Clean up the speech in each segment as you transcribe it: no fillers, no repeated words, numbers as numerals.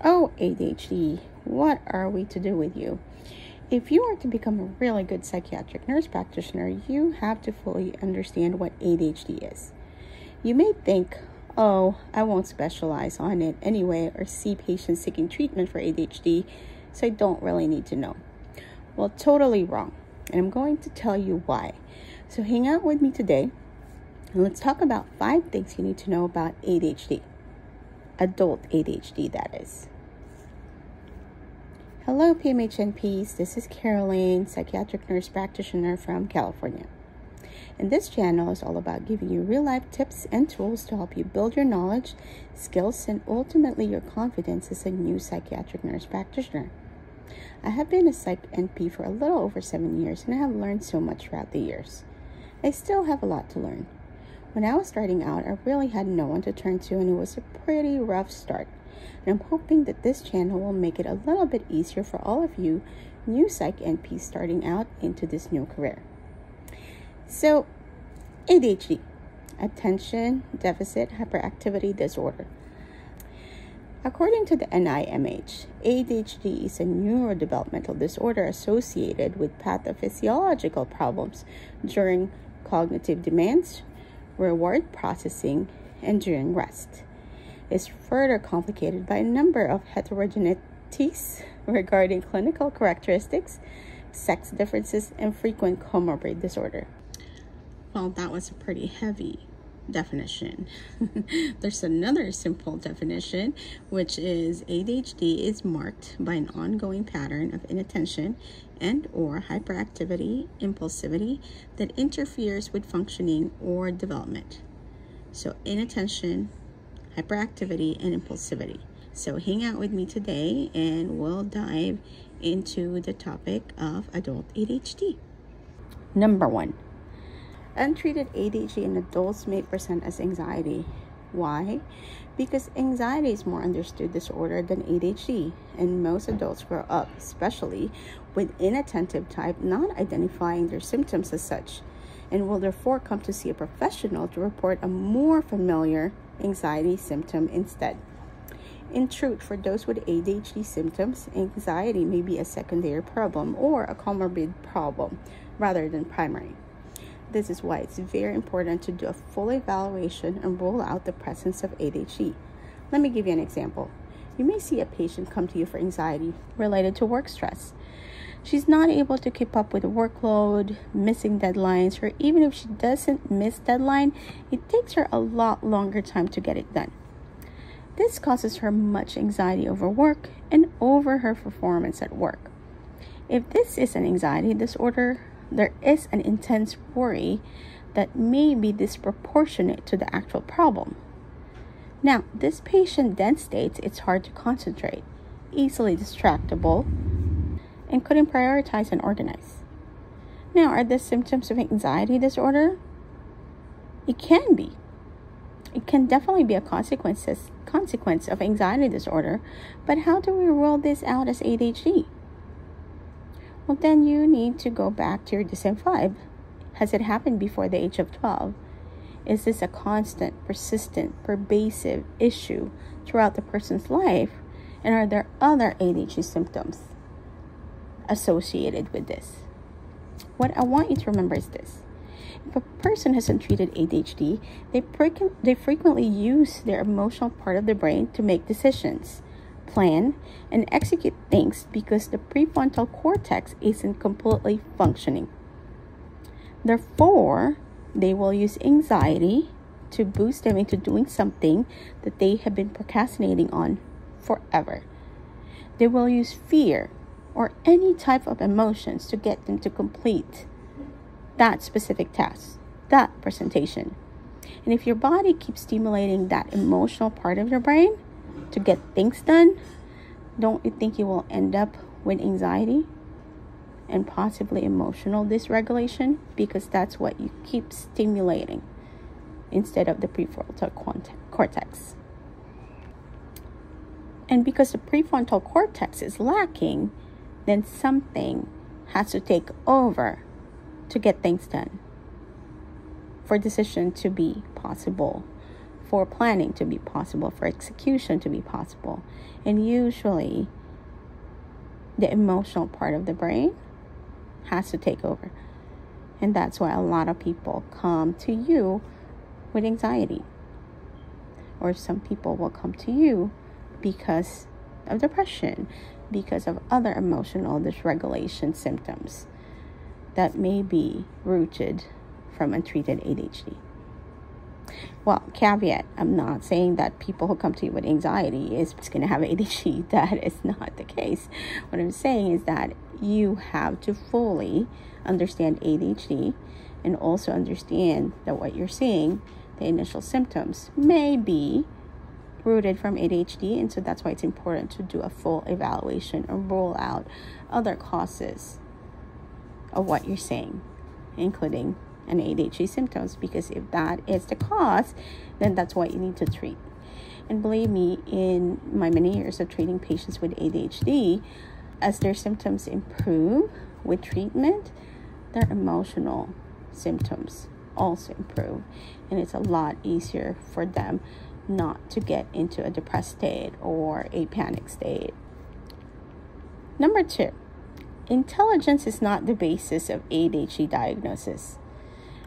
Oh, ADHD, what are we to do with you? If you are to become a really good psychiatric nurse practitioner, you have to fully understand what ADHD is. You may think, oh, I won't specialize on it anyway or see patients seeking treatment for ADHD, so I don't really need to know. Well, totally wrong. And I'm going to tell you why. So hang out with me today and let's talk about 5 things you need to know about ADHD. Adult ADHD, that is. Hello, PMHNPs. This is Caroline, psychiatric nurse practitioner from California. And this channel is all about giving you real-life tips and tools to help you build your knowledge, skills, and ultimately your confidence as a new psychiatric nurse practitioner. I have been a psych NP for a little over 7 years, and I have learned so much throughout the years. I still have a lot to learn. When I was starting out, I really had no one to turn to, and it was a pretty rough start. And I'm hoping that this channel will make it a little bit easier for all of you new psych NPs starting out into this new career. So, ADHD, Attention Deficit Hyperactivity Disorder. According to the NIMH, ADHD is a neurodevelopmental disorder associated with pathophysiological problems during cognitive demands, reward processing, and during rest. Is further complicated by a number of heterogeneities regarding clinical characteristics, sex differences, and frequent comorbid disorder. Well, that was a pretty heavy definition. There's another simple definition, which is ADHD is marked by an ongoing pattern of inattention and or hyperactivity, impulsivity that interferes with functioning or development. So inattention, hyperactivity, and impulsivity. So hang out with me today and we'll dive into the topic of adult ADHD. Number 1. Untreated ADHD in adults may present as anxiety. Why? Because anxiety is more understood disorder than ADHD, and most adults grow up, especially with inattentive type, not identifying their symptoms as such, and will therefore come to see a professional to report a more familiar anxiety symptom instead. In truth, for those with ADHD symptoms, anxiety may be a secondary problem or a comorbid problem rather than primary. This is why it's very important to do a full evaluation and rule out the presence of ADHD. Let me give you an example. You may see a patient come to you for anxiety related to work stress. She's not able to keep up with the workload, missing deadlines, or even if she doesn't miss deadline, it takes her a lot longer time to get it done. This causes her much anxiety over work and over her performance at work. If this is an anxiety disorder, there is an intense worry that may be disproportionate to the actual problem. Now, this patient then states it's hard to concentrate, easily distractible, and couldn't prioritize and organize. Now, are these symptoms of anxiety disorder? It can be. It can definitely be a consequence of anxiety disorder, but how do we rule this out as ADHD? Well, then you need to go back to your DSM-5. Has it happened before the age of 12? Is this a constant, persistent, pervasive issue throughout the person's life? And are there other ADHD symptoms associated with this? What I want you to remember is this. If a person has untreated ADHD, they frequently use their emotional part of the brain to make decisions, plan, and execute things because the prefrontal cortex isn't completely functioning. Therefore, they will use anxiety to boost them into doing something that they have been procrastinating on forever. They will use fear or any type of emotions to get them to complete that specific task, that presentation. And if your body keeps stimulating that emotional part of your brain to get things done, don't you think you will end up with anxiety and possibly emotional dysregulation? Because that's what you keep stimulating instead of the prefrontal cortex. And because the prefrontal cortex is lacking, then something has to take over to get things done, for decision to be possible, for planning to be possible, for execution to be possible. And usually the emotional part of the brain has to take over. And that's why a lot of people come to you with anxiety. Or some people will come to you because of depression, because of other emotional dysregulation symptoms that may be rooted from untreated ADHD. Well, caveat, I'm not saying that people who come to you with anxiety is going to have ADHD. That is not the case. What I'm saying is that you have to fully understand ADHD and also understand that what you're seeing, the initial symptoms, may be rooted from ADHD. And so that's why it's important to do a full evaluation and rule out other causes of what you're seeing, including an ADHD symptoms, because if that is the cause, then that's what you need to treat. And believe me, in my many years of treating patients with ADHD, as their symptoms improve with treatment, their emotional symptoms also improve, and it's a lot easier for them not to get into a depressed state or a panic state. Number 2, intelligence is not the basis of ADHD diagnosis.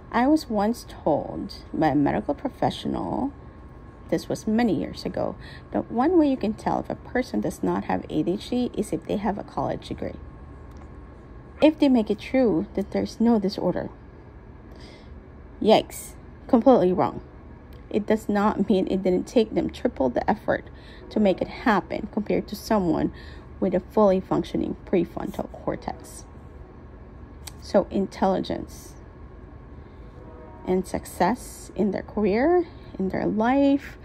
I was once told by a medical professional, this was many years ago, that one way you can tell if a person does not have ADHD is if they have a college degree. If they make it true that there's no disorder. Yikes, completely wrong. It does not mean it didn't take them triple the effort to make it happen compared to someone with a fully functioning prefrontal cortex. So intelligence and success in their career, in their life,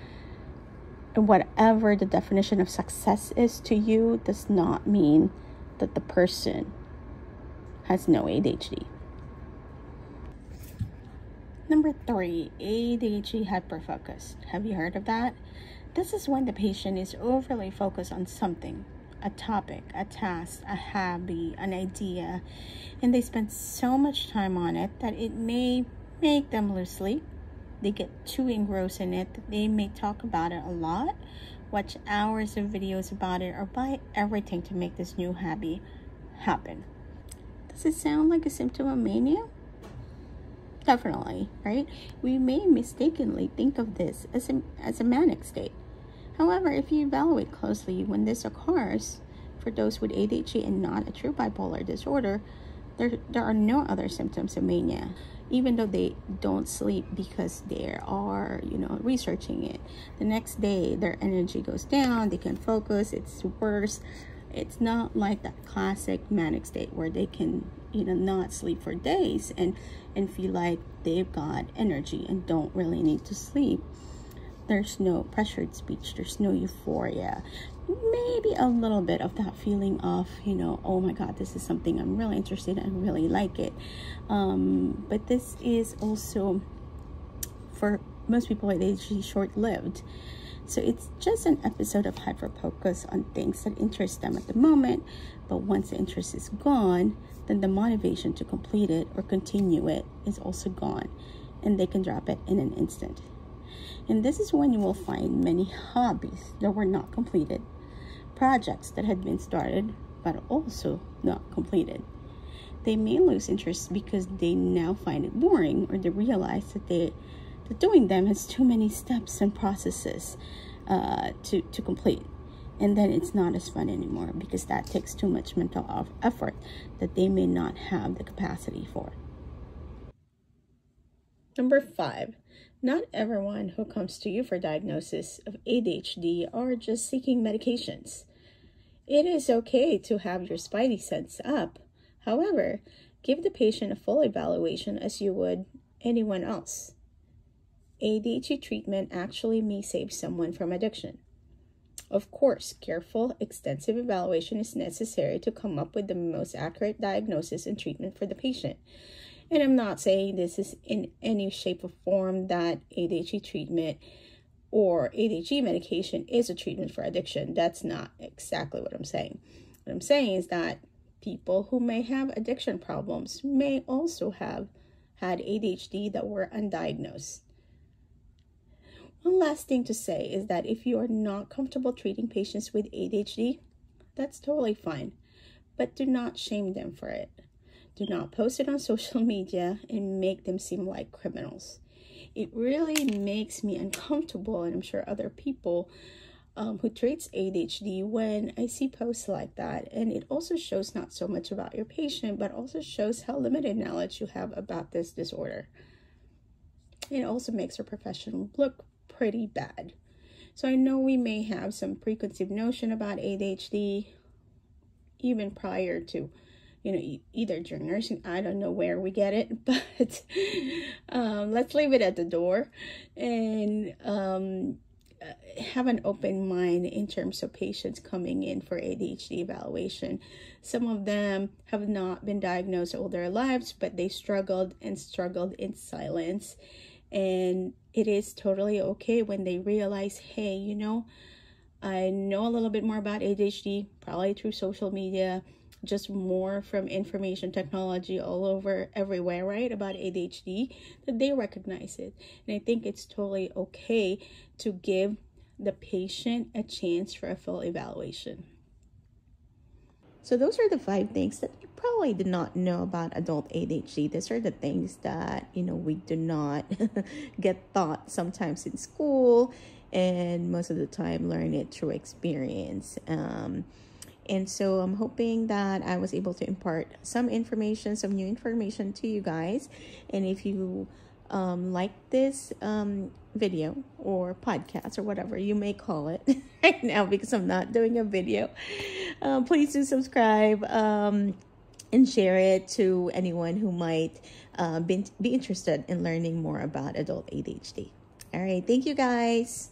and whatever the definition of success is to you, does not mean that the person has no ADHD. Number 3, ADHD hyperfocus. Have you heard of that? This is when the patient is overly focused on something, a topic, a task, a hobby, an idea, and they spend so much time on it that it may make them lose sleep. They get too engrossed in it that they may talk about it a lot, watch hours of videos about it, or buy everything to make this new hobby happen. Does it sound like a symptom of mania? Definitely, right? We may mistakenly think of this as a manic state. However, if you evaluate closely when this occurs, for those with ADHD and not a true bipolar disorder, there are no other symptoms of mania, even though they don't sleep because they are, researching it. The next day, their energy goes down, they can focus, it's worse. It's not like that classic manic state where they can, not sleep for days and feel like they've got energy and don't really need to sleep. There's no pressured speech, there's no euphoria. Maybe a little bit of that feeling of, oh my God, this is something I'm really interested in, I really like it. But this is also, for most people, it is short-lived. So it's just an episode of hyperfocus on things that interest them at the moment, but once the interest is gone, then the motivation to complete it or continue it is also gone, and they can drop it in an instant. And this is when you will find many hobbies that were not completed, projects that had been started but also not completed. They may lose interest because they now find it boring, or they realize that doing them has too many steps and processes to complete. And then it's not as fun anymore because that takes too much mental effort that they may not have the capacity for. Number 5, not everyone who comes to you for diagnosis of ADHD are just seeking medications. It is okay to have your spidey sense up. However, give the patient a full evaluation as you would anyone else. ADHD treatment actually may save someone from addiction. Of course, careful, extensive evaluation is necessary to come up with the most accurate diagnosis and treatment for the patient. And I'm not saying this is in any shape or form that ADHD treatment or ADHD medication is a treatment for addiction. That's not exactly what I'm saying. What I'm saying is that people who may have addiction problems may also have had ADHD that were undiagnosed. One last thing to say is that if you are not comfortable treating patients with ADHD, that's totally fine, but do not shame them for it. Do not post it on social media and make them seem like criminals. It really makes me uncomfortable, and I'm sure other people who treats ADHD, when I see posts like that. And it also shows not so much about your patient, but also shows how limited knowledge you have about this disorder. It also makes our profession look pretty bad. So I know we may have some preconceived notion about ADHD even prior to, either during nursing. I don't know where we get it, but let's leave it at the door and have an open mind in terms of patients coming in for ADHD evaluation. Some of them have not been diagnosed all their lives, but they struggled in silence. And it is totally okay when they realize, hey, I know a little bit more about ADHD, probably through social media, just more from information technology all over everywhere, right, about ADHD, that they recognize it. And I think it's totally okay to give the patient a chance for a full evaluation. So those are the 5 things that you probably did not know about adult ADHD. These are the things that, we do not get taught sometimes in school, and most of the time learn it through experience. And so I'm hoping that I was able to impart some information, some new information to you guys. And if you like this video or podcast or whatever you may call it right now, because I'm not doing a video, please do subscribe and share it to anyone who might be interested in learning more about adult ADHD. All right, thank you guys.